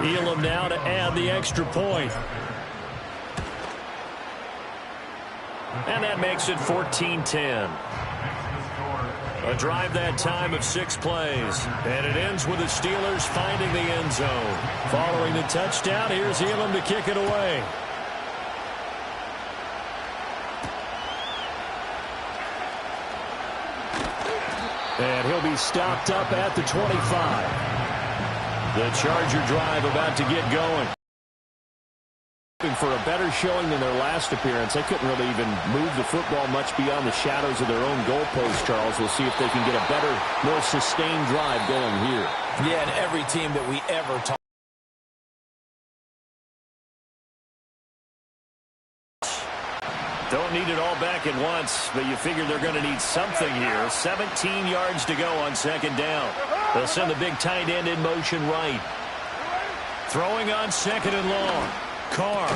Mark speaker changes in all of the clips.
Speaker 1: Elam now to add the extra point. And that makes it 14-10. A drive that time of 6 plays. And it ends with the Steelers finding the end zone. Following the touchdown, here's Elam to kick it away. And he'll be stopped up at the 25. The Charger drive about to get going. For a better showing than their last appearance. They couldn't really even move the football much beyond the shadows of their own goalpost, Charles. We'll see if they can get a better, more sustained drive going here.
Speaker 2: Yeah, and every team that we ever talk.
Speaker 1: Don't need it all back at once, but you figure they're going to need something here. 17 yards to go on second down. They'll send the big tight end in motion right. Throwing on second and long. Carr.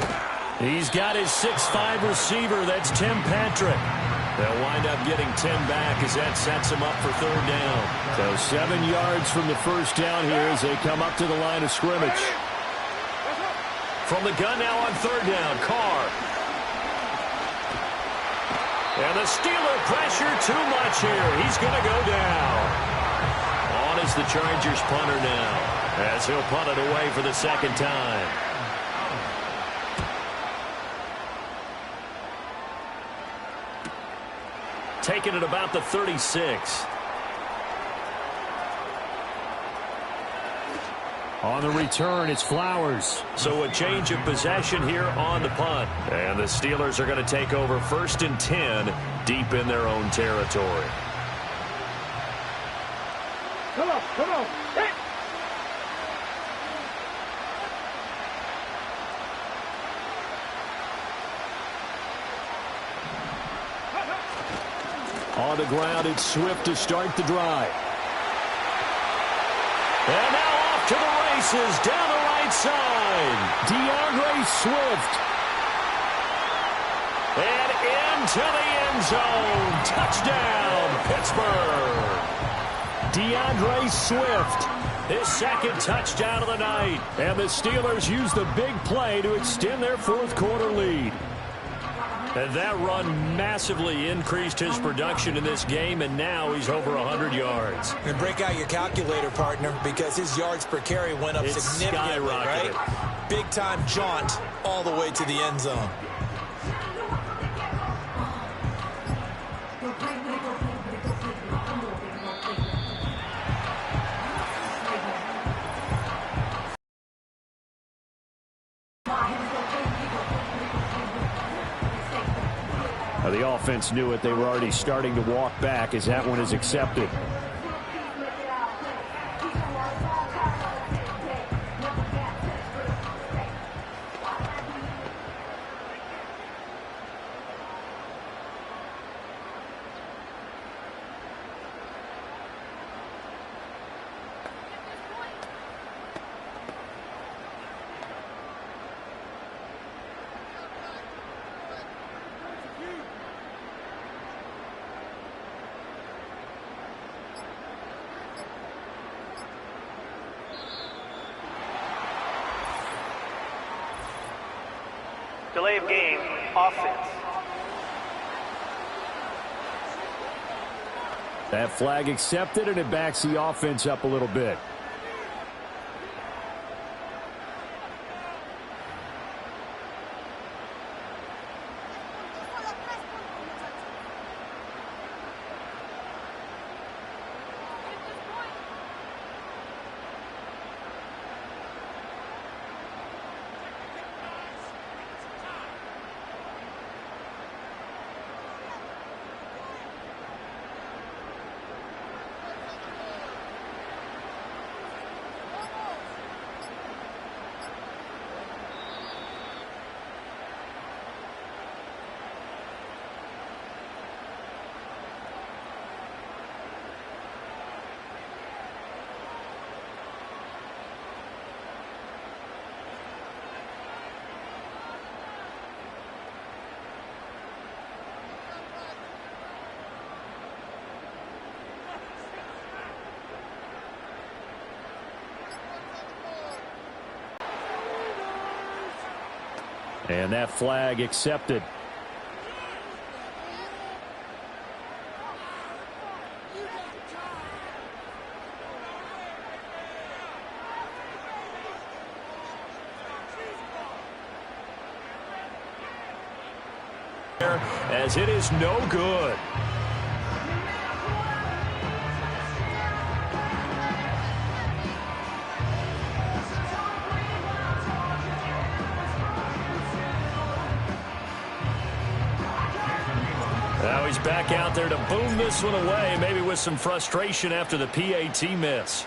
Speaker 1: He's got his 6'5 receiver. That's Tim Patrick. They'll wind up getting 10 back as that sets him up for third down. So 7 yards from the first down here as they come up to the line of scrimmage. From the gun now on third down, Carr. And the Steeler pressure too much here. He's going to go down. On is the Chargers punter now, as he'll punt it away for the second time. Taking it about the 36. On the return, it's Flowers. So a change of possession here on the punt. And the Steelers are going to take over 1st and 10 deep in their own territory.
Speaker 3: Come on, come on. Hey.
Speaker 1: On the ground, it's Swift to start the drive. And now off to the races down the right side. DeAndre Swift. And into the end zone. Touchdown, Pittsburgh. DeAndre Swift. His second touchdown of the night. And the Steelers use the big play to extend their fourth quarter lead. And that run massively increased his production in this game, and now he's over 100 yards.
Speaker 2: And break out your calculator, partner, because his yards per carry went up significantly, right? Big-time jaunt all the way to the end zone.
Speaker 1: The offense knew it. They were already starting to walk back as that one is accepted.
Speaker 4: Delay of game, offense.
Speaker 1: That flag accepted, and it backs the offense up a little bit. And that flag accepted. As it is no good. Now he's back out there to boom this one away, maybe with some frustration after the PAT miss.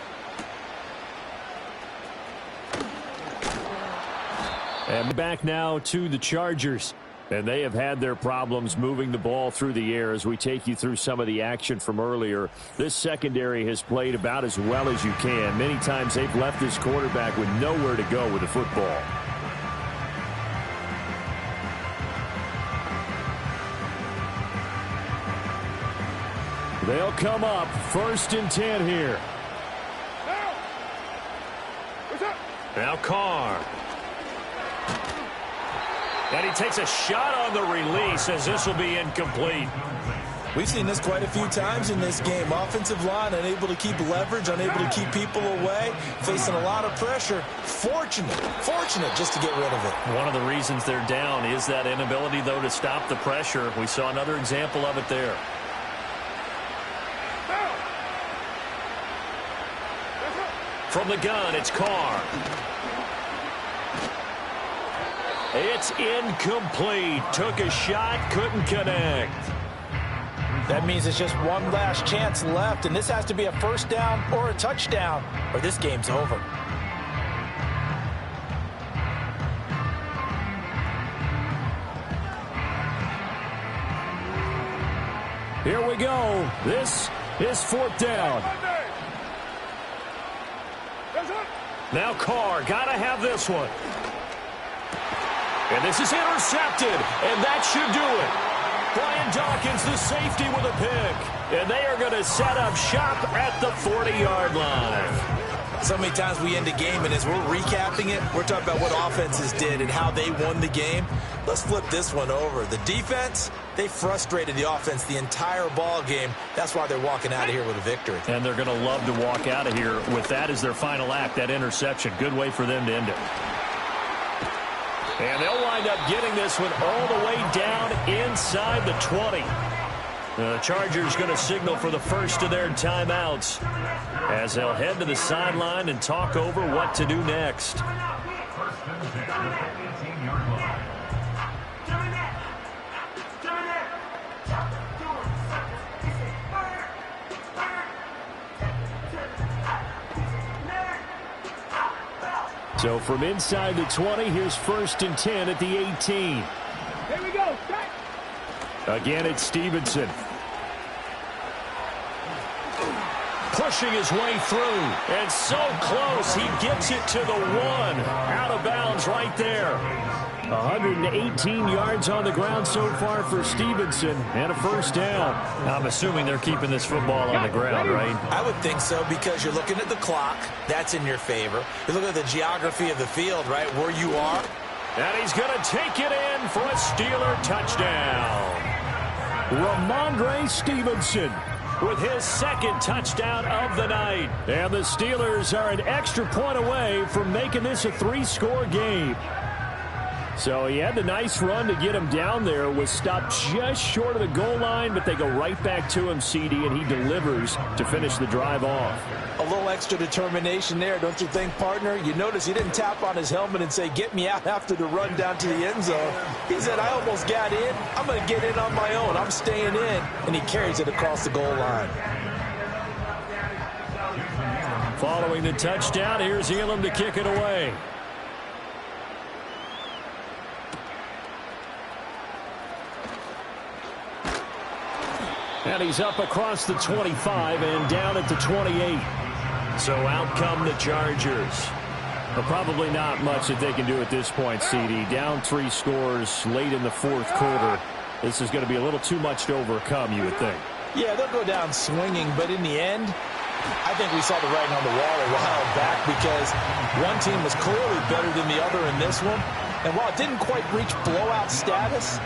Speaker 1: And back now to the Chargers. And they have had their problems moving the ball through the air as we take you through some of the action from earlier. This secondary has played about as well as you can. Many times they've left this quarterback with nowhere to go with the football. They'll come up 1st and 10 here. Now Carr. And he takes a shot on the release as this will be incomplete.
Speaker 2: We've seen this quite a few times in this game. Offensive line unable to keep leverage, unable to keep people away, facing a lot of pressure. Fortunate just to get rid of it.
Speaker 1: One of the reasons they're down is that inability, though, to stop the pressure. We saw another example of it there. From the gun, it's Carr. It's incomplete. Took a shot, couldn't connect.
Speaker 2: That means it's just one last chance left, and this has to be a 1st down or a touchdown, or this game's over.
Speaker 1: Here we go. This is 4th down. Now Carr, gotta have this one. And this is intercepted, and that should do it. Brian Dawkins, the safety, with a pick. And they are going to set up shop at the 40-yard line.
Speaker 2: So many times we end a game, and as we're recapping it, we're talking about what offenses did and how they won the game. Let's flip this one over. The defense, they frustrated the offense the entire ball game. That's why they're walking out of here with a victory.
Speaker 1: And they're going to love to walk out of here with that as their final act, that interception. Good way for them to end it. And they'll wind up getting this one all the way down inside the 20. The Chargers going to signal for the first of their timeouts as they'll head to the sideline and talk over what to do next. So from inside the 20, here's 1st and 10 at the 18.
Speaker 3: Here we go.
Speaker 1: Again, it's Stevenson. Pushing his way through. And so close, he gets it to the 1. Out of bounds right there. 118 yards on the ground so far for Stevenson, and a 1st down. I'm assuming they're keeping this football on the ground, right?
Speaker 2: I would think so, because you're looking at the clock. That's in your favor. You look at the geography of the field, right, where you are.
Speaker 1: And he's going to take it in for a Steeler touchdown. Ramondre Stevenson with his 2nd touchdown of the night. And the Steelers are an extra point away from making this a 3-score game. So he had the nice run to get him down there, was stopped just short of the goal line, but they go right back to him, CD, and he delivers to finish the drive off.
Speaker 2: A little extra determination there, don't you think, partner? You notice he didn't tap on his helmet and say, get me out after the run down to the end zone. He said, I almost got in. I'm going to get in on my own. I'm staying in. And he carries it across the goal line.
Speaker 1: Following the touchdown, here's Elam to kick it away. And he's up across the 25 and down at the 28. So out come the Chargers. But probably not much that they can do at this point, CD. Down 3 scores late in the 4th quarter. This is going to be a little too much to overcome, you would think.
Speaker 2: Yeah, they'll go down swinging, but in the end, I think we saw the writing on the wall a while back, because one team was clearly better than the other in this one. And while it didn't quite reach blowout status,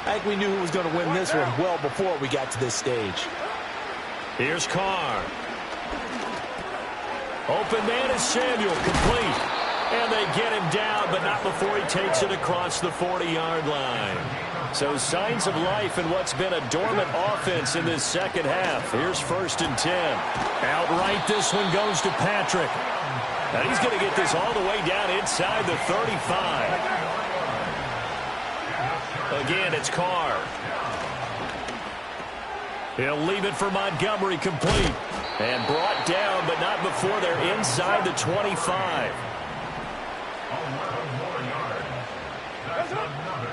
Speaker 2: I think we knew who was going to win this one well before we got to this stage.
Speaker 1: Here's Carr. Open man is Samuel, complete. And they get him down, but not before he takes it across the 40-yard line. So signs of life in what's been a dormant offense in this second half. Here's 1st and 10. Outright, this one goes to Patrick. And he's going to get this all the way down inside the 35. Again, it's Carr. He'll leave it for Montgomery, complete. And brought down, but not before they're inside the 25.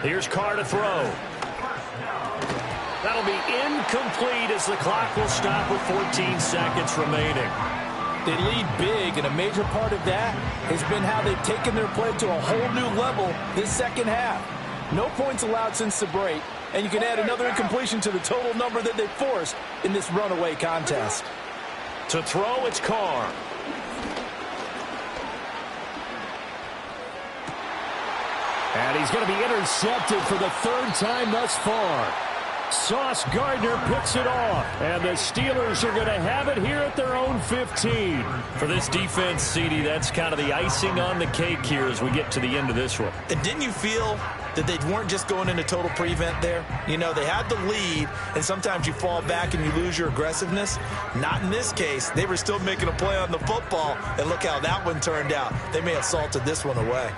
Speaker 1: Here's Carr to throw. That'll be incomplete as the clock will stop with 14 seconds remaining.
Speaker 2: They lead big, and a major part of that has been how they've taken their play to a whole new level this second half. No points allowed since the break, and you can add another incompletion to the total number that they forced in this runaway contest.
Speaker 1: To throw, it's Carr. And he's going to be intercepted for the 3rd time thus far. Sauce Gardner picks it off. And the Steelers are going to have it here at their own 15. For this defense, CD, that's kind of the icing on the cake here as we get to the end of this one.
Speaker 2: And didn't you feel that they weren't just going into total prevent there? You know, they had the lead, and sometimes you fall back and you lose your aggressiveness. Not in this case. They were still making a play on the football, and look how that one turned out. They may have salted this one away.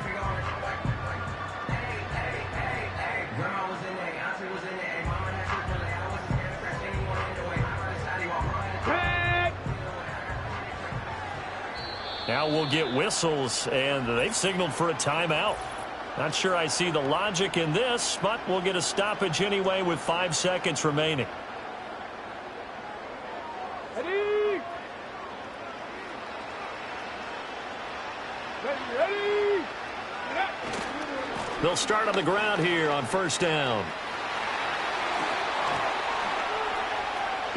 Speaker 1: Now we'll get whistles, and they've signaled for a timeout. Not sure I see the logic in this, but we'll get a stoppage anyway with 5 seconds remaining.
Speaker 3: Ready? Ready?
Speaker 1: They'll start on the ground here on 1st down.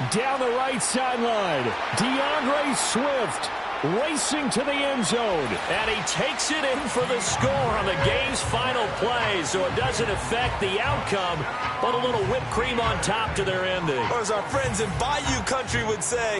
Speaker 1: Down the right sideline, DeAndre Swift racing to the end zone. And he takes it in for the score on the game's final play, so it doesn't affect the outcome, but a little whipped cream on top to their ending.
Speaker 2: Or as our friends in Bayou Country would say,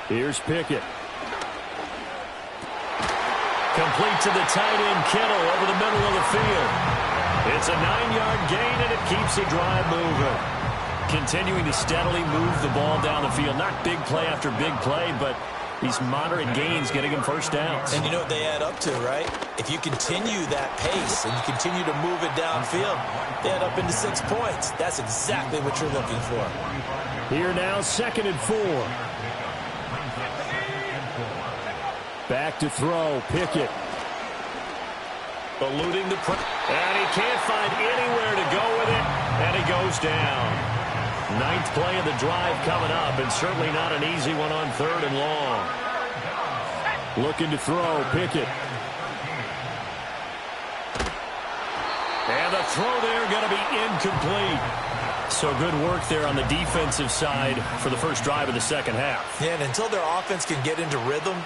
Speaker 1: Here's Pickett. Complete to the tight end, Kittle, over the middle of the field. It's a 9-yard gain, and it keeps the drive moving. Continuing to steadily move the ball down the field. Not big play after big play, but these moderate gains getting him first downs.
Speaker 2: And you know what they add up to, right? If you continue that pace and you continue to move it downfield, they add up into 6 points. That's exactly what you're looking for.
Speaker 1: Here now, 2nd and 4. Back to throw, Pickett. Eluding the pressure. And he can't find anywhere to go with it, and he goes down. 9th play of the drive coming up, and certainly not an easy one on 3rd and long. Looking to throw, Pickett. And the throw there going to be incomplete. So good work there on the defensive side for the first drive of the second half.
Speaker 2: Yeah, and until their offense can get into rhythm,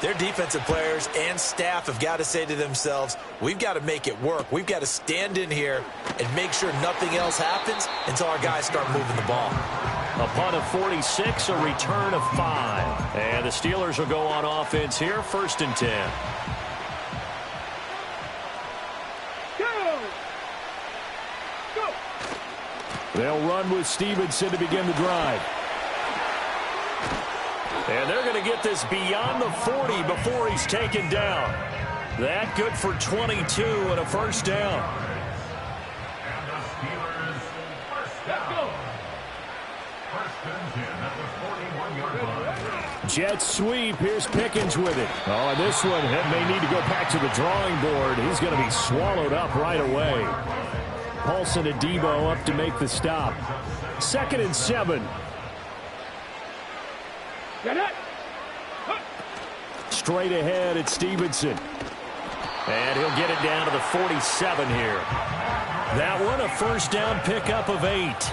Speaker 2: their defensive players and staff have got to say to themselves, we've got to make it work. We've got to stand in here and make sure nothing else happens until our guys start moving the ball.
Speaker 1: A punt of 46, a return of 5. And the Steelers will go on offense here, 1st and 10.
Speaker 3: Go!
Speaker 1: They'll run with Stevenson to begin the drive. And they're going to get this beyond the 40 before he's taken down. That good for 22 and a first down.
Speaker 3: Let's go!
Speaker 1: Jet sweep. Here's Pickens with it. Oh, and this one may need to go back to the drawing board. He's going to be swallowed up right away. Paulson and Debo up to make the stop. 2nd and 7.
Speaker 3: Get it!
Speaker 1: Straight ahead at Stevenson. And he'll get it down to the 47 here. That one a first down pickup of 8.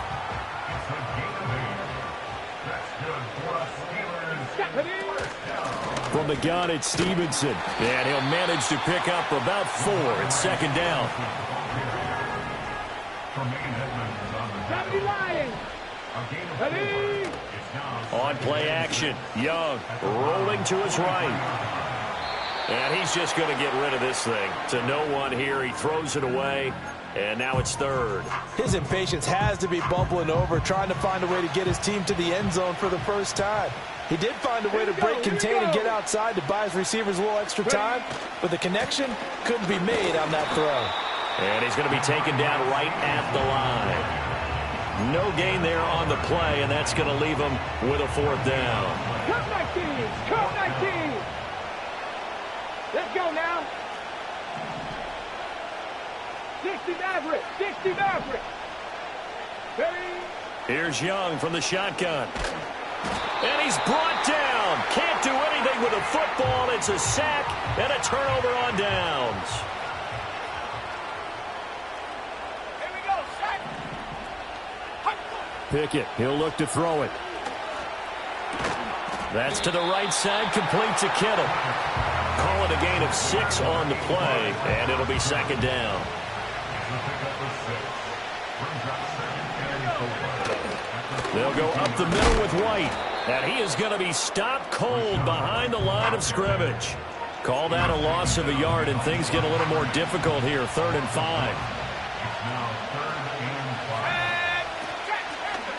Speaker 1: From the gun, it's Stevenson. And he'll manage to pick up about 4. It's 2nd down.
Speaker 3: Ready?
Speaker 1: On play action, Young rolling to his right. And he's just going to get rid of this thing. To no one here. He throws it away. And now it's 3rd.
Speaker 2: His impatience has to be bubbling over, trying to find a way to get his team to the end zone for the first time. He did find a way to break contain and get outside to buy his receivers a little extra time, but the connection couldn't be made on that throw.
Speaker 1: And he's going to be taken down right at the line. No gain there on the play, and that's going to leave him with a 4th down.
Speaker 3: Cut 19! Cut 19! Let's go now! 60 Maverick! 60 Maverick! Ready?
Speaker 1: Here's Young from the shotgun. And he's brought down. Can't do anything with a football. It's a sack and a turnover on downs.
Speaker 3: Here we go, sack!
Speaker 1: Pickett, he'll look to throw it. That's to the right side, complete to Kittle. Call it a gain of 6 on the play, and it'll be 2nd down. They'll go up the middle with White, and he is going to be stopped cold behind the line of scrimmage. Call that a loss of a yard, and things get a little more difficult here, 3rd and 5.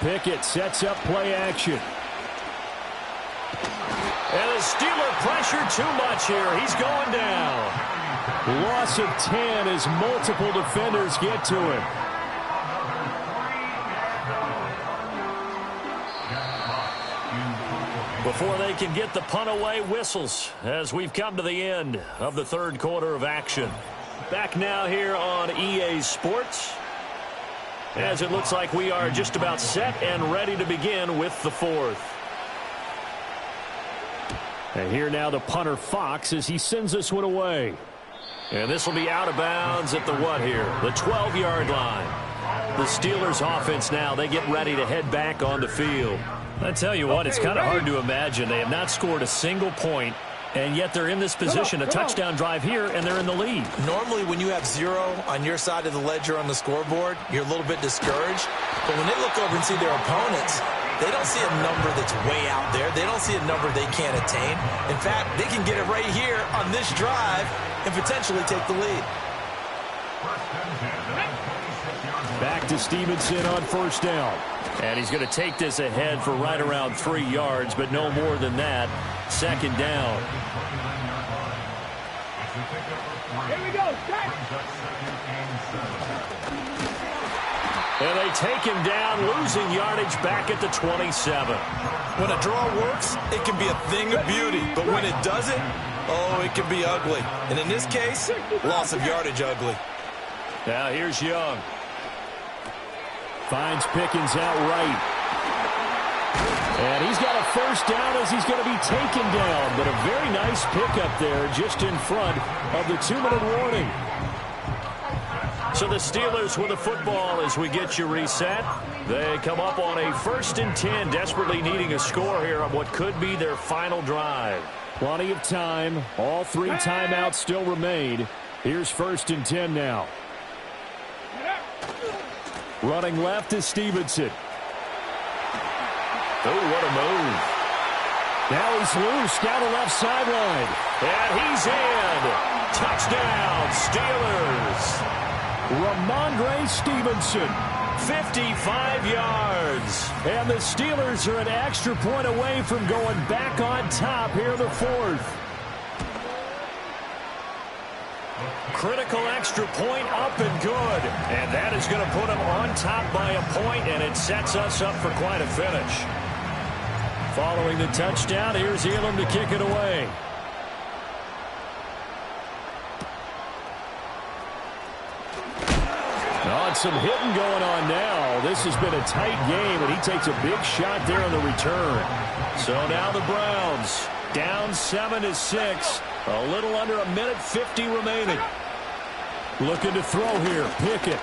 Speaker 1: Pickett sets up play action. And the Steeler pressure too much here. He's going down. Loss of 10 as multiple defenders get to him. Before they can get the punt away, whistles as we've come to the end of the 3rd quarter of action. Back now here on EA Sports, as it looks like we are just about set and ready to begin with the 4th. And here now the punter Fox as he sends this one away. And this will be out of bounds at the what here? The 12-yard line. The Steelers offense now, they get ready to head back on the field. I tell you what, it's kind of hard to imagine. They have not scored a single point, and yet they're in this position, a touchdown drive here, and they're in the lead.
Speaker 2: Normally when you have 0 on your side of the ledger on the scoreboard, you're a little bit discouraged. But when they look over and see their opponents They don't see a number that's way out there. They don't see a number they can't attain. In fact, they can get it right here on this drive and potentially take the lead.
Speaker 1: Back to Stevenson on first down. And he's going to take this ahead for right around 3 yards, but no more than that. Second down.
Speaker 3: Here we go. Set.
Speaker 1: And they take him down, losing yardage back at the 27.
Speaker 2: When a draw works, it can be a thing of beauty. But when it doesn't, oh, it can be ugly. And in this case, loss of yardage ugly.
Speaker 1: Now here's Young. Finds Pickens out right. And he's got a first down as he's going to be taken down. But a very nice pickup there just in front of the 2-minute warning. So the Steelers with the football as we get you reset. They come up on a 1st and 10, desperately needing a score here on what could be their final drive. Plenty of time. All 3 timeouts still remain. Here's 1st and 10 now. Running left is Stevenson. Oh, what a move. Now he's loose down the left sideline. And he's in. Touchdown, Steelers. Ramondre Stevenson, 55 yards. And the Steelers are an extra point away from going back on top here in the 4th. Critical extra point up and good. And that is going to put them on top by a point, and it sets us up for quite a finish. Following the touchdown, here's Elam to kick it away. Some hitting going on now. This has been a tight game, and he takes a big shot there on the return. So now the Browns down 7-6. A little under a minute 50 remaining. Looking to throw here. Pickett.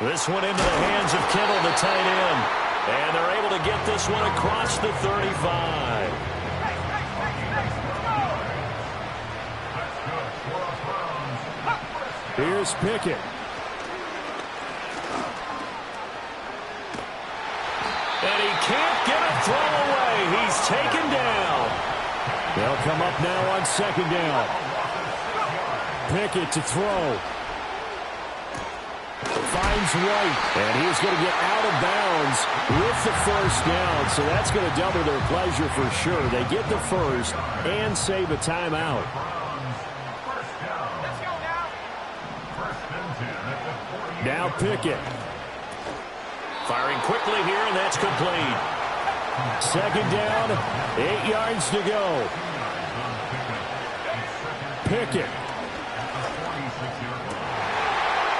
Speaker 1: This one into the hands of Kittle, the tight end. And they're able to get this one across the 35. Here's Pickett. And he can't get a throw away. He's taken down. They'll come up now on 2nd down. Pickett to throw. Finds White. And he's going to get out of bounds with the 1st down. So that's going to double their pleasure for sure. They get the 1st and save a timeout. Now Pickett. Firing quickly here, and that's complete. 2nd down, 8 yards to go. Pickett.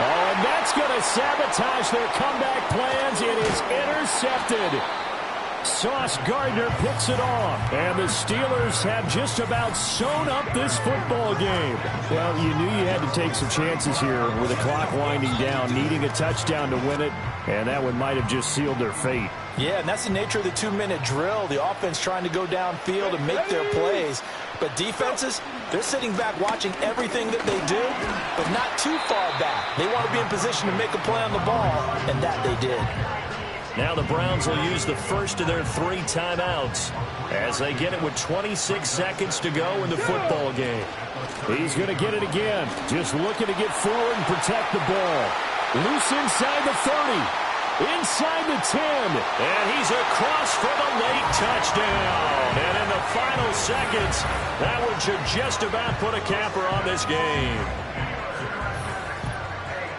Speaker 1: Oh, and that's going to sabotage their comeback plans. It is intercepted. Sauce Gardner picks it off. And the Steelers have just about sewn up this football game. Well, you knew you had to take some chances here with the clock winding down, needing a touchdown to win it. And that one might have just sealed their fate.
Speaker 2: Yeah, and that's the nature of the 2-minute drill. The offense trying to go downfield and make their plays. But defenses, they're sitting back watching everything that they do, but not too far back. They want to be in position to make a play on the ball, and that they did.
Speaker 1: Now the Browns will use the first of their 3 timeouts as they get it with 26 seconds to go in the football game. He's going to get it again. Just looking to get forward and protect the ball. Loose inside the 30. Inside the 10. And he's across for the late touchdown. And in the final seconds, that one should just about put a capper on this game.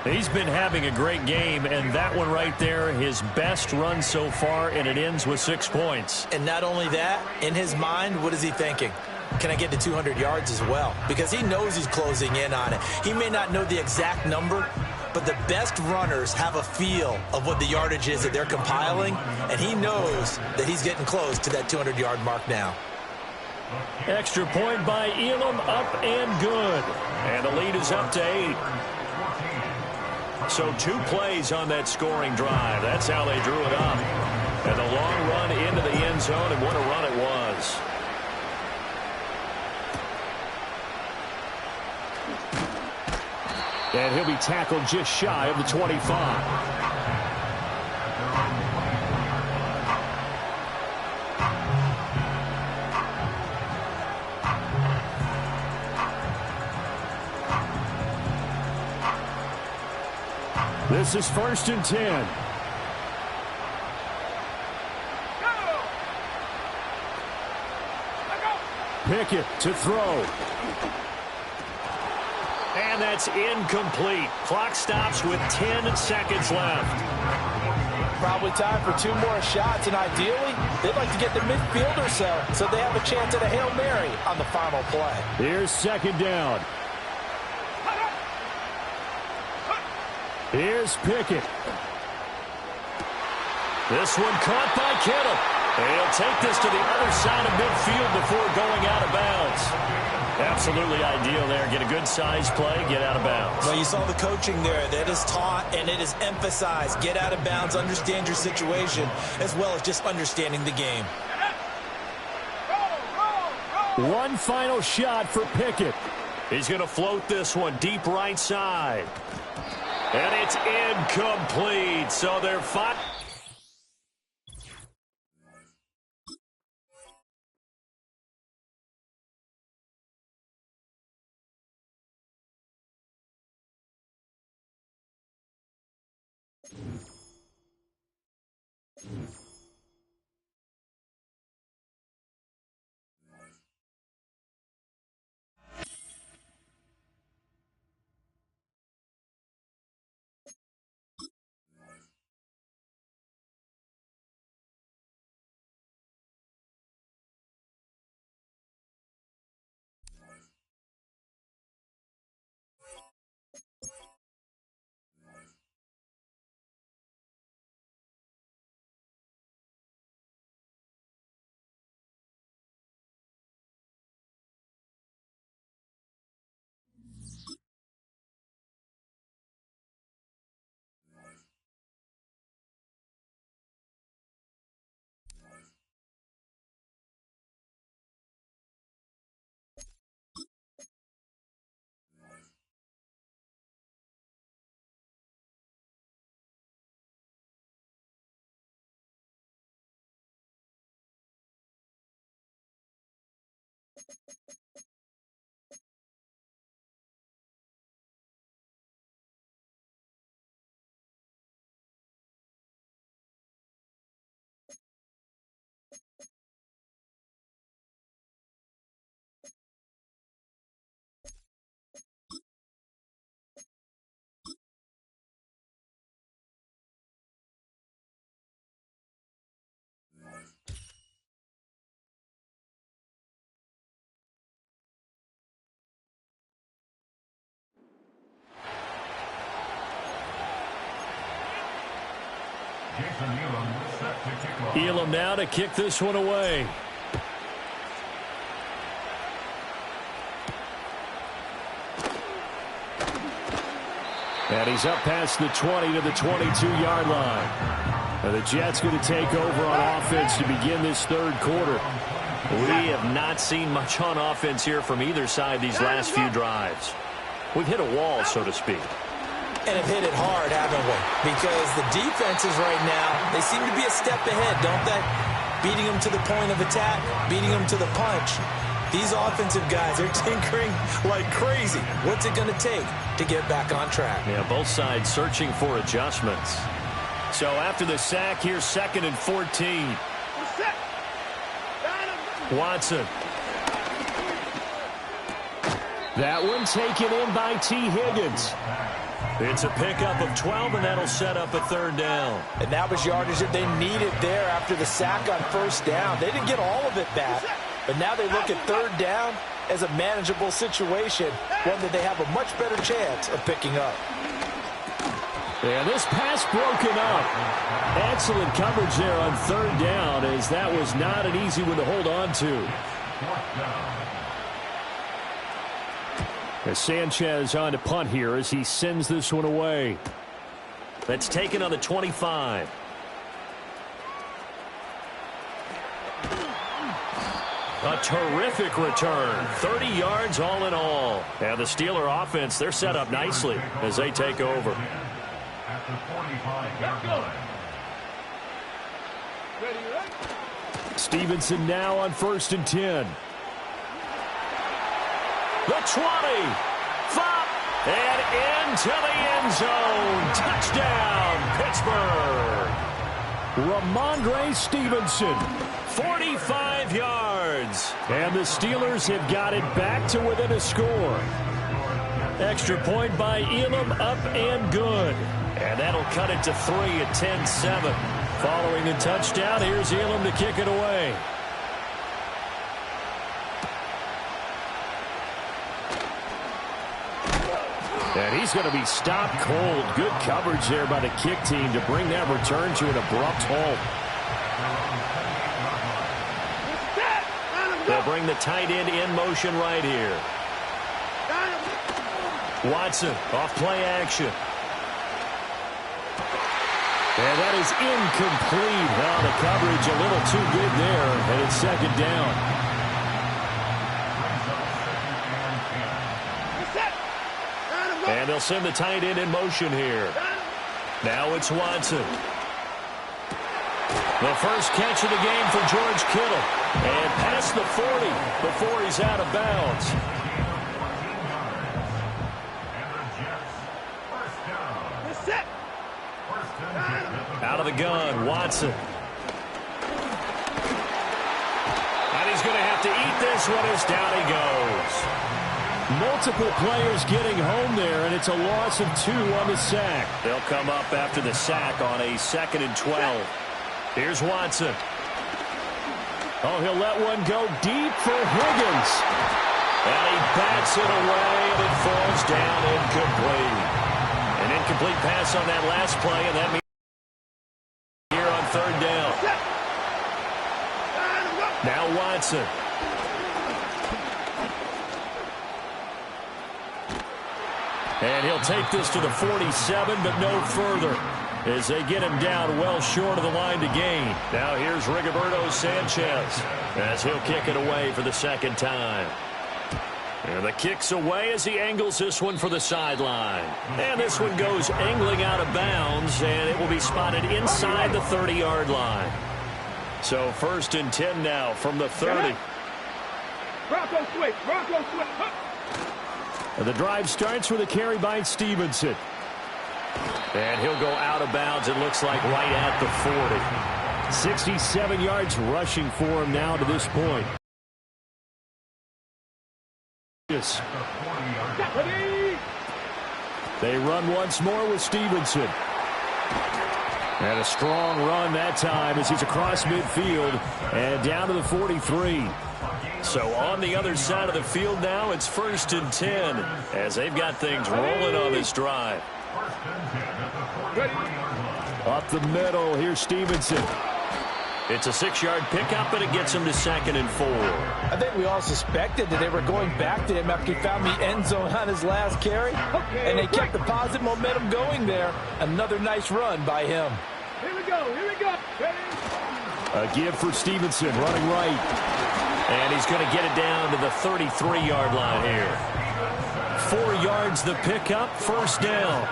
Speaker 1: He's been having a great game, and that one right there, his best run so far, and it ends with 6 points.
Speaker 2: And not only that, in his mind, what is he thinking? Can I get to 200 yards as well? Because he knows he's closing in on it. He may not know the exact number, but the best runners have a feel of what the yardage is that they're compiling, and he knows that he's getting close to that 200-yard mark now.
Speaker 1: Extra point by Elam, up and good. And the lead is up to 8. So 2 plays on that scoring drive. That's how they drew it up. And a long run into the end zone, and what a run it was. And he'll be tackled just shy of the 25. This is 1st and 10. Pickett to throw. And that's incomplete. Clock stops with 10 seconds left.
Speaker 2: Probably time for 2 more shots, and ideally, they'd like to get to midfield or so they have a chance at a Hail Mary on the final play.
Speaker 1: Here's 2nd down. Here's Pickett. This one caught by Kittle. He'll take this to the other side of midfield before going out of bounds. Absolutely ideal there. Get a good size play, get out of bounds.
Speaker 2: Well, you saw the coaching there. That is taught and it is emphasized. Get out of bounds, understand your situation, as well as just understanding the game.
Speaker 1: One final shot for Pickett. He's going to float this one deep right side. And it's incomplete. So they're fine. Elam now to kick this one away. And he's up past the 20 to the 22-yard line. And the Jets going to take over on offense to begin this 3rd quarter. We have not seen much on offense here from either side these last few drives. We've hit a wall, so to speak.
Speaker 2: And have hit it hard, haven't we? Because the defenses right now, they seem to be a step ahead, don't they? Beating them to the point of attack, beating them to the punch. These offensive guys are tinkering like crazy. What's it going to take to get back on track?
Speaker 1: Yeah, both sides searching for adjustments. So after the sack, here's 2nd and 14. Watson. That one taken in by T. Higgins. It's a pickup of 12, and that'll set up a 3rd down.
Speaker 2: And that was yardage that they needed there after the sack on 1st down. They didn't get all of it back, but now they look at 3rd down as a manageable situation, one that they have a much better chance of picking up.
Speaker 1: And this pass broken up. Excellent coverage there on 3rd down, as that was not an easy one to hold on to. As Sanchez on to punt here as he sends this one away. That's taken on the 25. A terrific return. 30 yards all in all. And the Steeler offense, they're set up nicely as they take over. Stevenson now on 1st and 10. The 20. 5. And into the end zone. Touchdown, Pittsburgh. Ramondre Stevenson, 45 yards. And the Steelers have got it back to within a score. Extra point by Elam, up and good. And that'll cut it to 3 at 10-7. Following the touchdown, here's Elam to kick it away. And he's going to be stopped cold. Good coverage there by the kick team to bring that return to an abrupt halt. They'll bring the tight end in motion right here. Watson off play action. And that is incomplete. Well, the coverage a little too good there, and it's second down. And they'll send the tight end in motion here. Now it's Watson. The first catch of the game for George Kittle. And past the 40 before he's out of bounds. Out of the gun, Watson. And he's going to have to eat this one as down he goes. Multiple players getting home there, and it's a loss of 2 on the sack. They'll come up after the sack on a 2nd and 12. Here's Watson. Oh, he'll let one go deep for Higgins. And he bats it away, and it falls down incomplete. An incomplete pass on that last play, and that means here on 3rd down. Now Watson. And he'll take this to the 47, but no further, as they get him down well short of the line to gain. Now here's Rigoberto Sanchez, as he'll kick it away for the 2nd time. And the kick's away as he angles this one for the sideline. And this one goes angling out of bounds, and it will be spotted inside the 30-yard line. So 1st and 10 now from the 30.
Speaker 3: Bronco switch.
Speaker 1: The drive starts with a carry by Stevenson. And he'll go out of bounds, it looks like, right at the 40. 67 yards rushing for him now to this point. They run once more with Stevenson. And a strong run that time as he's across midfield and down to the 43. So on the other side of the field now, it's 1st and 10 as they've got things rolling on this drive. Up the middle, here's Stevenson. It's a 6-yard pickup, and it gets him to 2nd and 4.
Speaker 2: I think we all suspected that they were going back to him after he found the end zone on his last carry. And they kept the positive momentum going there. Another nice run by him.
Speaker 3: Here we go.
Speaker 1: A give for Stevenson, running right. And he's going to get it down to the 33-yard line here. 4 yards the pickup, 1st down.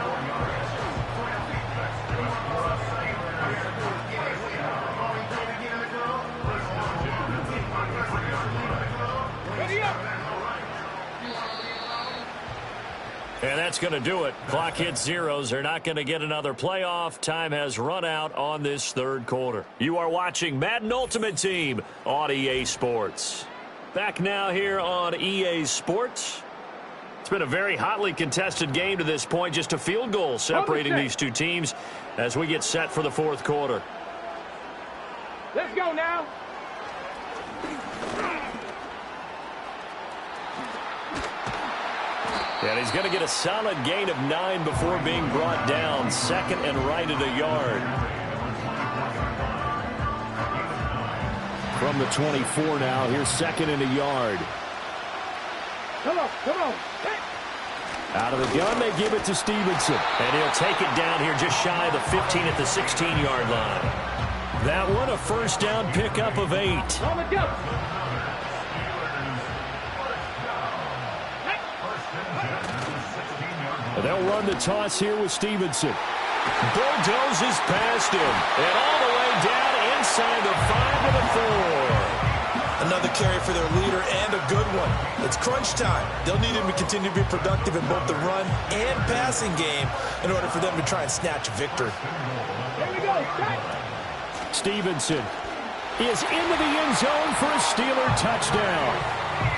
Speaker 1: And that's going to do it. Clock hits zeros. They're not going to get another playoff. Time has run out on this 3rd quarter. You are watching Madden Ultimate Team on EA Sports. Back now here on EA Sports. It's been a very hotly contested game to this point. Just a field goal separating these two teams as we get set for the 4th quarter.
Speaker 3: Let's go now.
Speaker 1: And he's going to get a solid gain of 9 before being brought down. 2nd and right at a yard. From the 24 now, here's 2nd and a yard.
Speaker 3: Come on. Hey.
Speaker 1: Out of the gun, they give it to Stevenson. And he'll take it down here just shy of the 15 at the 16-yard line. That one, a 1st down pickup of 8.
Speaker 3: On the go.
Speaker 1: They'll run the toss here with Stevenson. Bulldozes past him. And all the way down inside the 5 to the 4.
Speaker 2: another carry for their leader and a good one. It's crunch time. They'll need him to continue to be productive in both the run and passing game in order for them to try and snatch a victory.
Speaker 3: Here we go.
Speaker 1: Stevenson is into the end zone for a Steeler touchdown.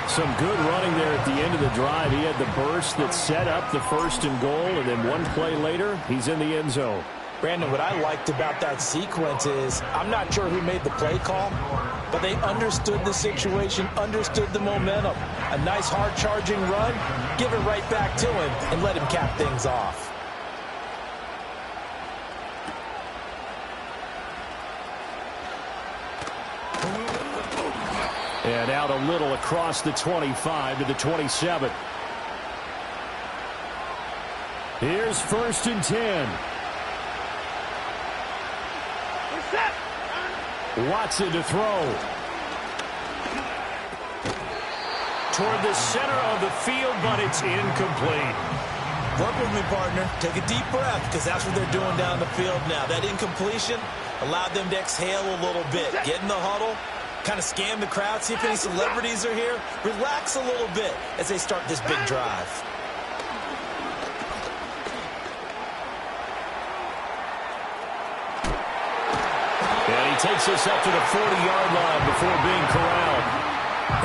Speaker 1: Some good running there at the end of the drive. He had the burst that set up the 1st and goal, and then one play later, he's in the end zone.
Speaker 2: Brandon, what I liked about that sequence is I'm not sure who made the play call, but they understood the situation, understood the momentum. A nice hard-charging run, give it right back to him, and let him cap things off.
Speaker 1: And out a little across the 25 to the 27. Here's 1st and 10. Watson to throw. Toward the center of the field, but it's incomplete.
Speaker 2: Work with me, partner. Take a deep breath, because that's what they're doing down the field now. That incompletion allowed them to exhale a little bit. Get in the huddle, kind of scan the crowd, see if any celebrities are here. Relax a little bit as they start this big drive.
Speaker 1: And he takes us up to the 40-yard line before being corralled.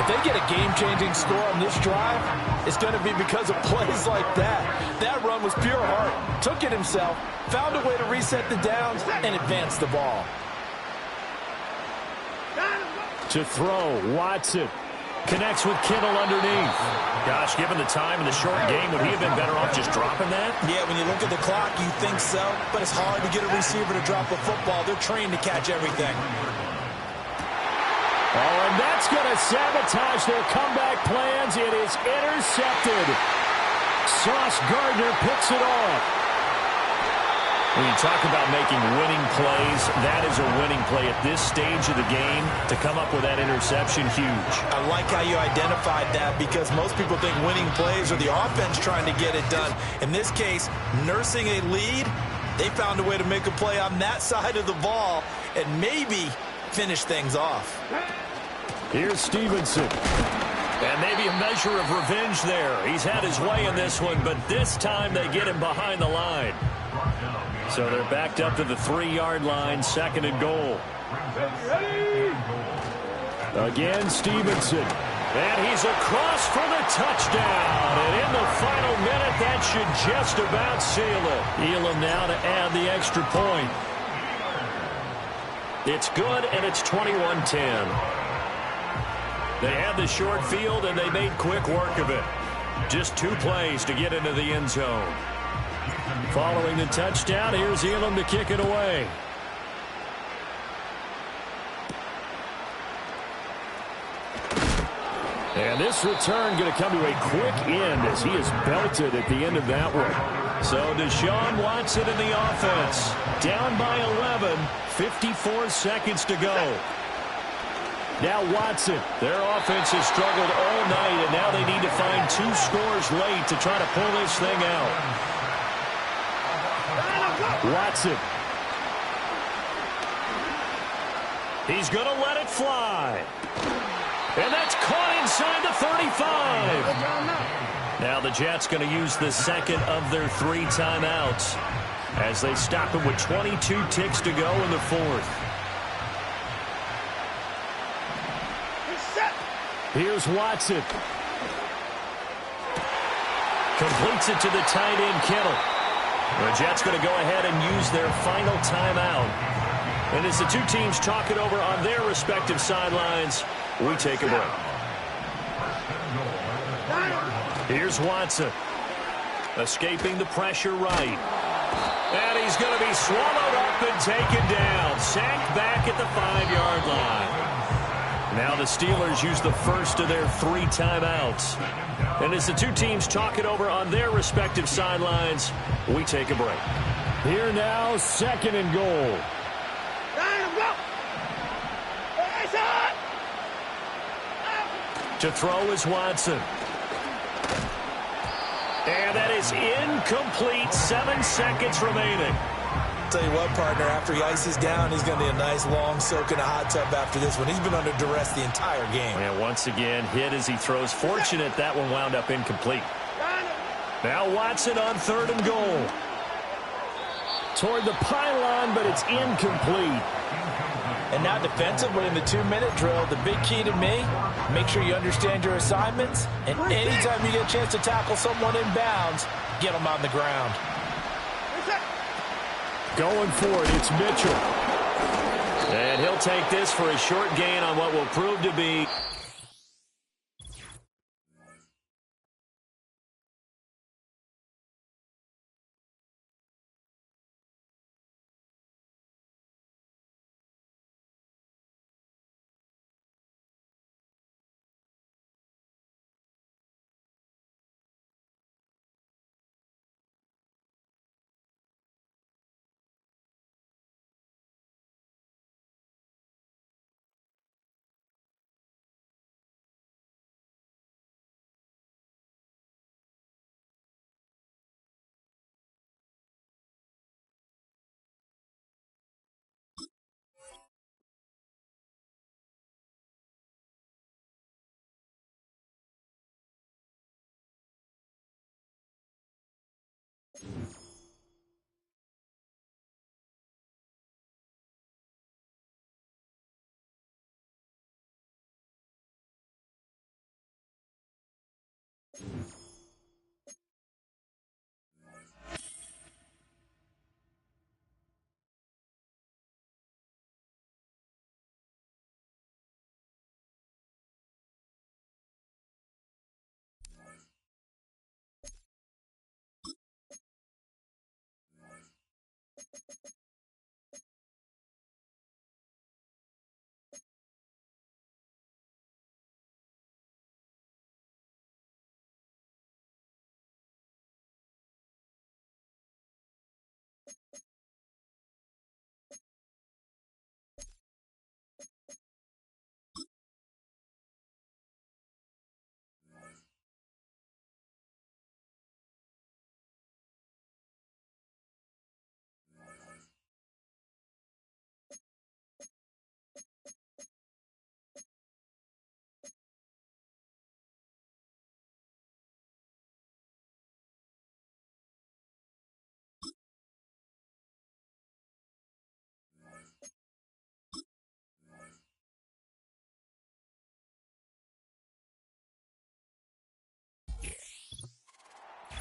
Speaker 2: If they get a game-changing score on this drive, it's going to be because of plays like that. That run was pure heart. Took it himself, found a way to reset the downs, and advance the ball.
Speaker 1: To throw, Watson connects with Kittle underneath. Gosh, given the time in the short game, would he have been better off just dropping that?
Speaker 2: Yeah, when you look at the clock, you think so, but it's hard to get a receiver to drop a football. They're trained to catch everything.
Speaker 1: Oh, and that's going to sabotage their comeback plans. It is intercepted. Sauce Gardner picks it off. When you talk about making winning plays, that is a winning play at this stage of the game. To come up with that interception, huge. I like how you identified that, because most people think winning plays are the offense trying to get it done. In this case, nursing a lead, they found a way to make a play on that side of the ball and maybe finish things off. Here's Stevenson. And maybe a measure of revenge there. He's had his way in this one, but this time they get him behind the line. So they're backed up to the 3-yard line, 2nd and goal. Again, Stevenson. And he's across for the touchdown. And in the final minute, that should just about seal it. Elam now to add the extra point. It's good, and it's 21-10. They had the short field, and they made quick work of it. Just 2 plays to get into the end zone. Following the touchdown, here's Elam to kick it away. And this return going to come to a quick end as he is belted at the end of that one. So Deshaun Watson in the offense. Down by 11, 54 seconds to go. Now Watson. Their offense has struggled all night, and now they need to find 2 scores late to try to pull this thing out. Watson. He's going to let it fly. And that's caught inside the 35. Now the Jets going to use the 2nd of their 3 timeouts as they stop him with 22 ticks to go in the 4th. Here's Watson. Completes it to the tight end, Kittle. The Jets going to go ahead and use their final timeout. And as the 2 teams talk it over on their respective sidelines, we take a break. Here's Watson. Escaping the pressure right. And he's going to be swallowed up and taken down. Sacked back at the 5-yard line. Now the Steelers use the first of their 3 timeouts. And as the 2 teams talk it over on their respective sidelines, we take a break. Here now, 2nd and goal. To throw is Watson. And that is incomplete. 7 seconds remaining.
Speaker 2: Tell you what, partner, after he ices down, he's going to need a nice long soak in a hot tub after this one. He's been under duress the entire game.
Speaker 1: And once again, hit as he throws. Fortunate that one wound up incomplete. Now Watson on 3rd and goal. Toward the pylon, but it's incomplete.
Speaker 2: And now defensively in the 2-minute drill, the big key to me, make sure you understand your assignments, and anytime you get a chance to tackle someone in bounds, get them on the ground.
Speaker 1: Going for it, it's Mitchell. And he'll take this for a short gain on what will prove to be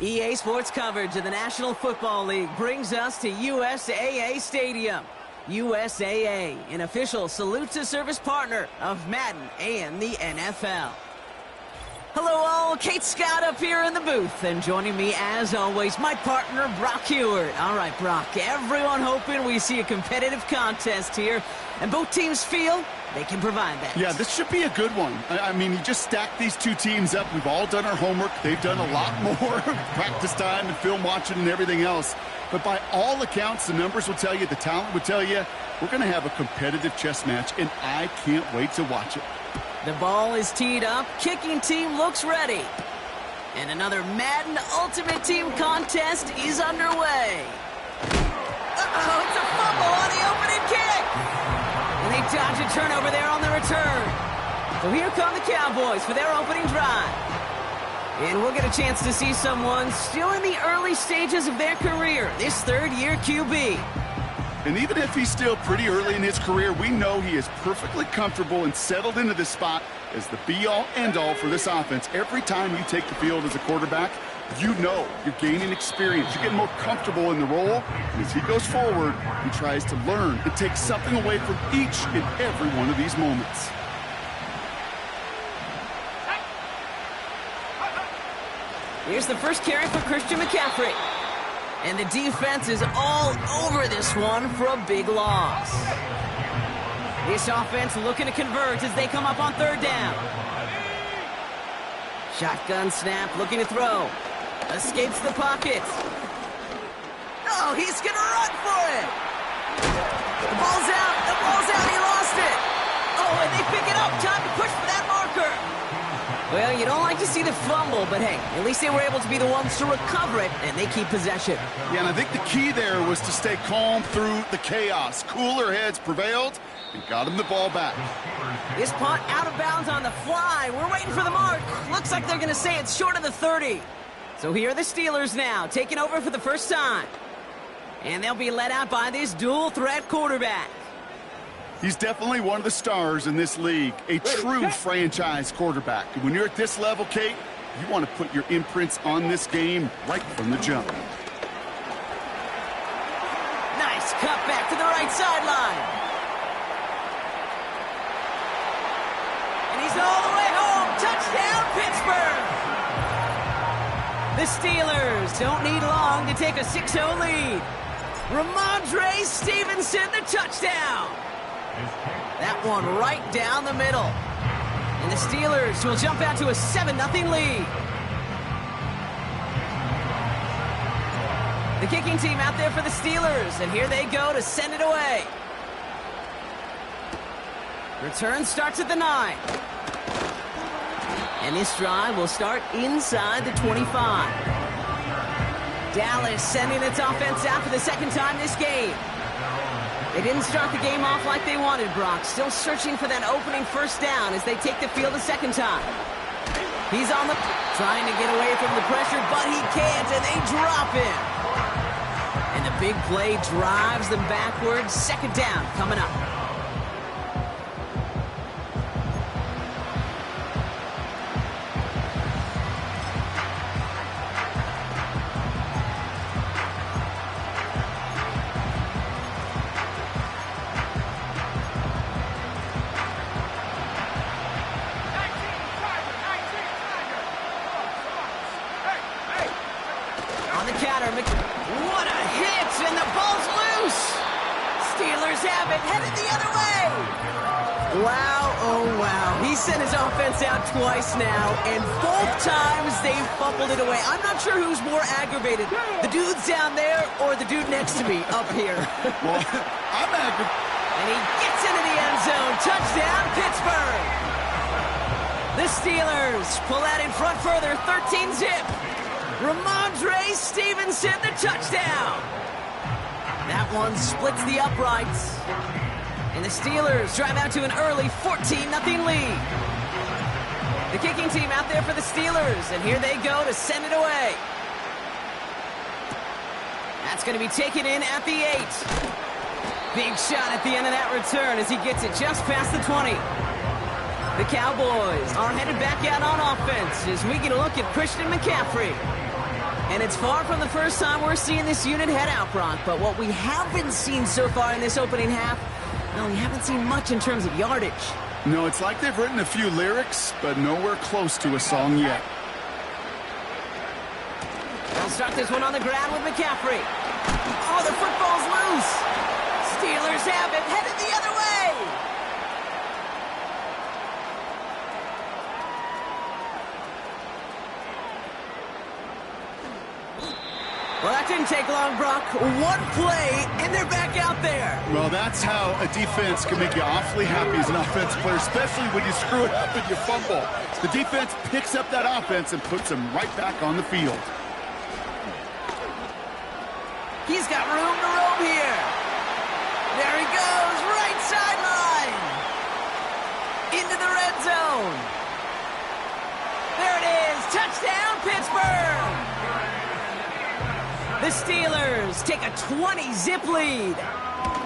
Speaker 5: EA Sports coverage of the National Football League brings us to USAA Stadium. USAA, an official salute-to-service partner of Madden and the NFL. Hello all, Kate Scott up here in the booth, and joining me as always, my partner Brock Heward. All right, Brock, everyone hoping we see a competitive contest here, and both teams feel they can provide that.
Speaker 6: Yeah, this should be a good one. I mean, you just stack these two teams up. We've all done our homework. They've done a lot more practice time and film watching and everything else. But by all accounts, the numbers will tell you, the talent will tell you, we're going to have a competitive chess match, and I can't wait to watch it.
Speaker 5: The ball is teed up. Kicking team looks ready. And another Madden Ultimate Team contest is underway. Uh-oh, it's a fumble on the opening kick. And they dodge a turnover there on the return. So here come the Cowboys for their opening drive. And we'll get a chance to see someone still in the early stages of their career, this third-year QB.
Speaker 6: And even if he's still pretty early in his career, we know he is perfectly comfortable and settled into this spot as the be-all, end-all for this offense. Every time you take the field as a quarterback, you know you're gaining experience. You're getting more comfortable in the role. And as he goes forward, he tries to learn and take something away from each and every one of these moments.
Speaker 5: Here's the first carry for Christian McCaffrey. And the defense is all over this one for a big loss. This offense looking to convert as they come up on third down. Shotgun snap, looking to throw. Escapes the pocket. Oh, he's going to run for it. The ball's out. The ball's out. He lost it. Oh, and they pick it up. Time to push for that marker. Well, you don't like to see the fumble, but hey, at least they were able to be the ones to recover it, and they keep possession.
Speaker 6: Yeah, and I think the key there was to stay calm through the chaos. Cooler heads prevailed and got him the ball back.
Speaker 5: This punt out of bounds on the fly. We're waiting for the mark. Looks like they're going to say it's short of the 30. So here are the Steelers now, taking over for the first time. And they'll be led out by this dual-threat quarterback.
Speaker 6: He's definitely one of the stars in this league, a true franchise quarterback. And when you're at this level, Kate, you want to put your imprints on this game right from the jump.
Speaker 5: Nice cut back to the right sideline. And he's all the way home. Touchdown, Pittsburgh! The Steelers don't need long to take a 6-0 lead. Ramondre Stevenson, the touchdown. That one right down the middle. And the Steelers will jump out to a 7-0 lead. The kicking team out there for the Steelers, and here they go to send it away. Return starts at the 9. And this drive will start inside the 25. Dallas sending its offense out for the second time this game. They didn't start the game off like they wanted, Brock. Still searching for that opening first down as they take the field a second time. He's on the... trying to get away from the pressure, but he can't, and they drop him. And the big play drives them backwards. Second down coming up. What a hit, and the ball's loose. Steelers have it, headed the other way. Wow, oh wow. He sent his offense out twice now, and both times they fumbled it away. I'm not sure who's more aggravated, the dudes down there or the dude next to me up here.
Speaker 6: Well, I'm aggravated.
Speaker 5: And he gets into the end zone. Touchdown, Pittsburgh. The Steelers pull out in front further, 13-zip. Ramondre Stevenson, the touchdown. That one splits the uprights. And the Steelers drive out to an early 14-0 lead. The kicking team out there for the Steelers, and here they go to send it away. That's going to be taken in at the 8. Big shot at the end of that return as he gets it just past the 20. The Cowboys are headed back out on offense as we get a look at Christian McCaffrey. And it's far from the first time we're seeing this unit head out, Brock. But what we haven't seen so far in this opening half, no, we haven't seen much in terms of yardage.
Speaker 6: No, it's like they've written a few lyrics, but nowhere close to a song yet.
Speaker 5: They'll start this one on the ground with McCaffrey. Oh, the football's loose. Steelers have it, headed the other way. Well, that didn't take long, Brock. One play, and they're back out there.
Speaker 6: Well, that's how a defense can make you awfully happy as an offensive player, especially when you screw it up and you fumble. The defense picks up that offense and puts them right back on the field.
Speaker 5: He's got room to roam here. There he goes, right sideline. Into the red zone. There it is, touchdown, Pittsburgh. The Steelers take a 20-zip lead.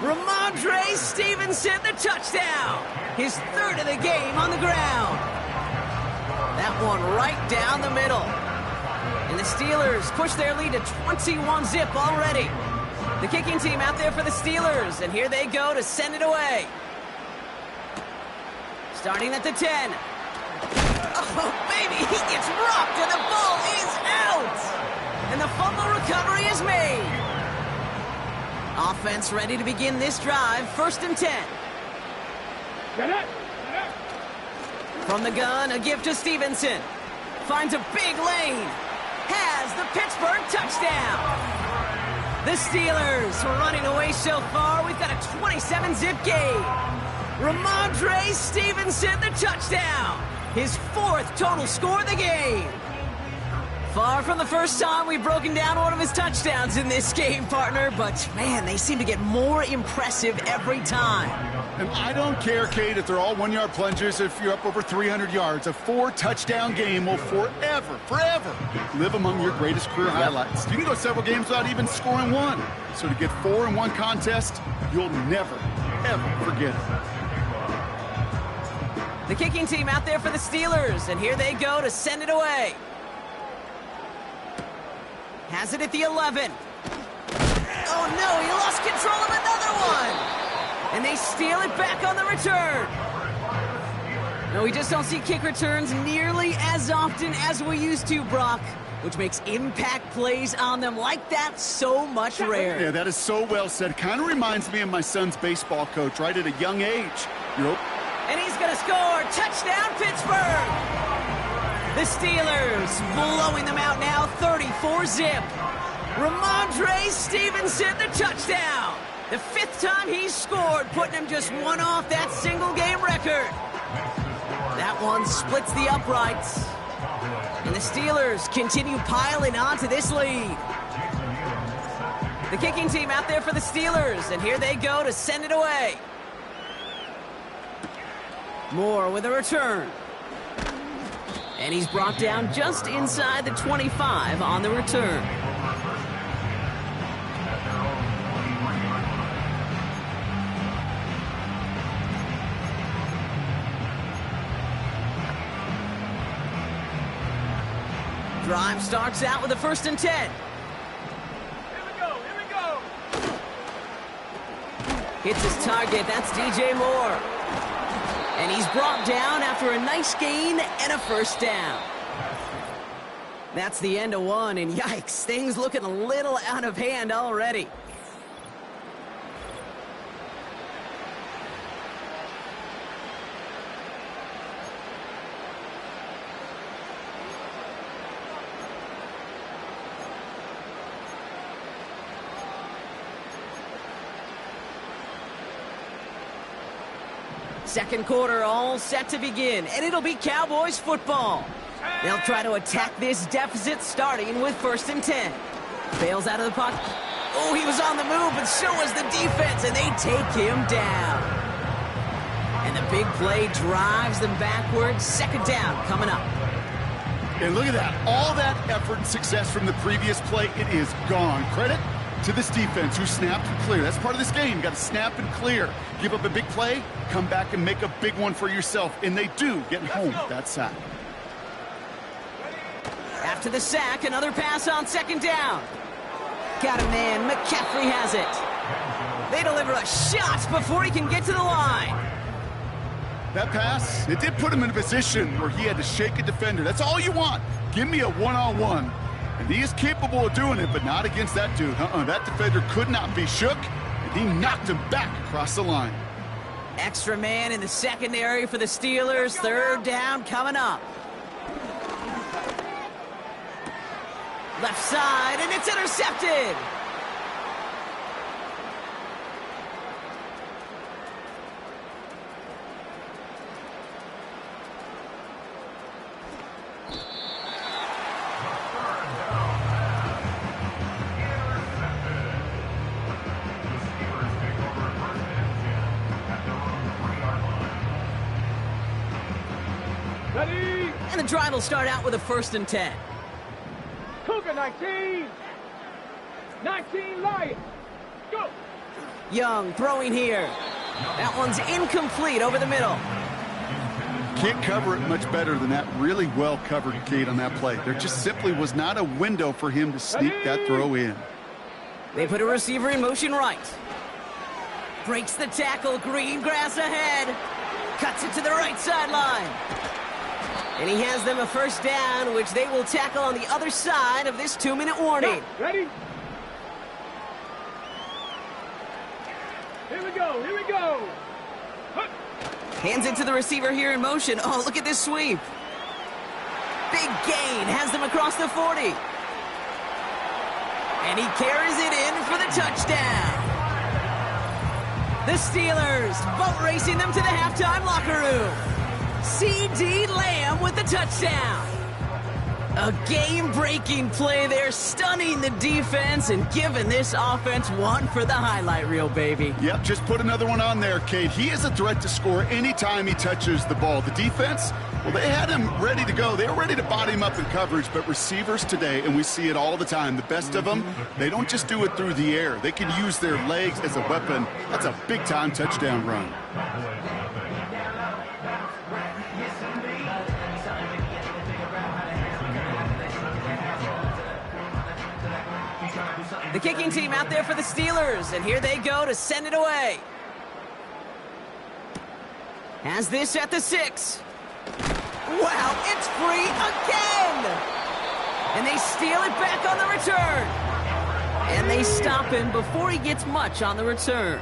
Speaker 5: Ramondre Stevenson, the touchdown. His third of the game on the ground. That one right down the middle. And the Steelers push their lead to 21-zip already. The kicking team out there for the Steelers, and here they go to send it away. Starting at the 10. Oh, baby, he gets rocked, and the ball is out. And the fumble recovery is made. Offense ready to begin this drive. 1st and 10. From the gun, a gift to Stevenson. Finds a big lane. Has the Pittsburgh touchdown. The Steelers are running away so far. We've got a 27-zip game. Ramondre Stevenson, the touchdown. his 4th total score of the game. Far from the first time we've broken down one of his touchdowns in this game, partner, but man, they seem to get more impressive every time.
Speaker 6: And I don't care, Kate, if they're all 1-yard plungers, if you're up over 300 yards. A 4-touchdown game will forever live among your greatest career highlights. You can go several games without even scoring one. So to get 4 in one contest, you'll never, ever forget it.
Speaker 5: The kicking team out there for the Steelers, and here they go to send it away. Has it at the 11. Oh no, he lost control of another one. And they steal it back on the return. No, we just don't see kick returns nearly as often as we used to, Brock, which makes impact plays on them like that so much rarer.
Speaker 6: Yeah, that is so well said. Kind of reminds me of my son's baseball coach, right at a young age.
Speaker 5: And he's going to score. Touchdown, Pittsburgh. The Steelers blowing them out now, 34-zip. Ramondre Stevenson, the touchdown. The 5th time he's scored, putting him just one off that single-game record. That one splits the uprights. And the Steelers continue piling onto this lead. The kicking team out there for the Steelers, and here they go to send it away. Moore with a return. And he's brought down just inside the 25 on the return. Drive starts out with a 1st and 10.
Speaker 3: Here we go.
Speaker 5: Hits his target, that's DJ Moore. And he's brought down after a nice gain and a 1st down. That's the end of one, and yikes, things looking a little out of hand already. Second quarter all set to begin, and it'll be Cowboys football. They'll try to attack this deficit starting with 1st and 10. Bails out of the pocket. Oh, he was on the move, but so was the defense, and they take him down. And the big play drives them backwards. 2nd down coming up.
Speaker 6: And look at that. All that effort and success from the previous play, it is gone. Credit to this defense who snapped and clear. That's part of this game. You got to snap and clear. Give up a big play, come back and make a big one for yourself. And they do get home that sack.
Speaker 5: After the sack, another pass on 2nd down. Got a man. McCaffrey has it. They deliver a shot before he can get to the line.
Speaker 6: That pass, it did put him in a position where he had to shake a defender. That's all you want. Give me a one-on-one. And he is capable of doing it, but not against that dude. That defender could not be shook, and he knocked him back across the line.
Speaker 5: Extra man in the secondary for the Steelers. 3rd down coming up. Left side, and it's intercepted.
Speaker 3: Ready?
Speaker 5: And the drive will start out with a 1st and 10.
Speaker 3: Cougar 19. 19 Lions. Go.
Speaker 5: Young throwing here. That one's incomplete over the middle.
Speaker 6: Can't cover it much better than that. Really well covered, Kate, on that play. There just simply was not a window for him to sneak that throw in.
Speaker 5: They put a receiver in motion right. Breaks the tackle. Green grass ahead. Cuts it to the right sideline. And he has them a 1st down, which they will tackle on the other side of this 2-minute warning.
Speaker 3: Ready? Here we go. Here we go.
Speaker 5: Hands it to the receiver here in motion. Oh, look at this sweep. Big gain. Has them across the 40. And he carries it in for the touchdown. The Steelers boat racing them to the halftime locker room. C.D. Lamb touchdown. A game-breaking play there, stunning the defense and giving this offense one for the highlight reel, baby.
Speaker 6: Yep, just put another one on there, Kate. He is a threat to score anytime he touches the ball. The defense, well, they had him ready to go. They were ready to body him up in coverage, but receivers today, and we see it all the time, the best of them, they don't just do it through the air. They can use their legs as a weapon. That's a big-time touchdown run.
Speaker 5: The kicking team out there for the Steelers, and here they go to send it away. Has this at the 6. Wow, it's free again! And they steal it back on the return. And they stop him before he gets much on the return.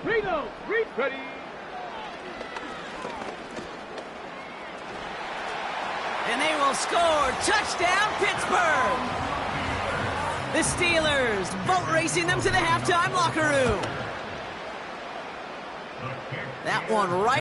Speaker 3: Reno, ready.
Speaker 5: And they will score. Touchdown, Pittsburgh! The Steelers boat racing them to the halftime locker room. That one right.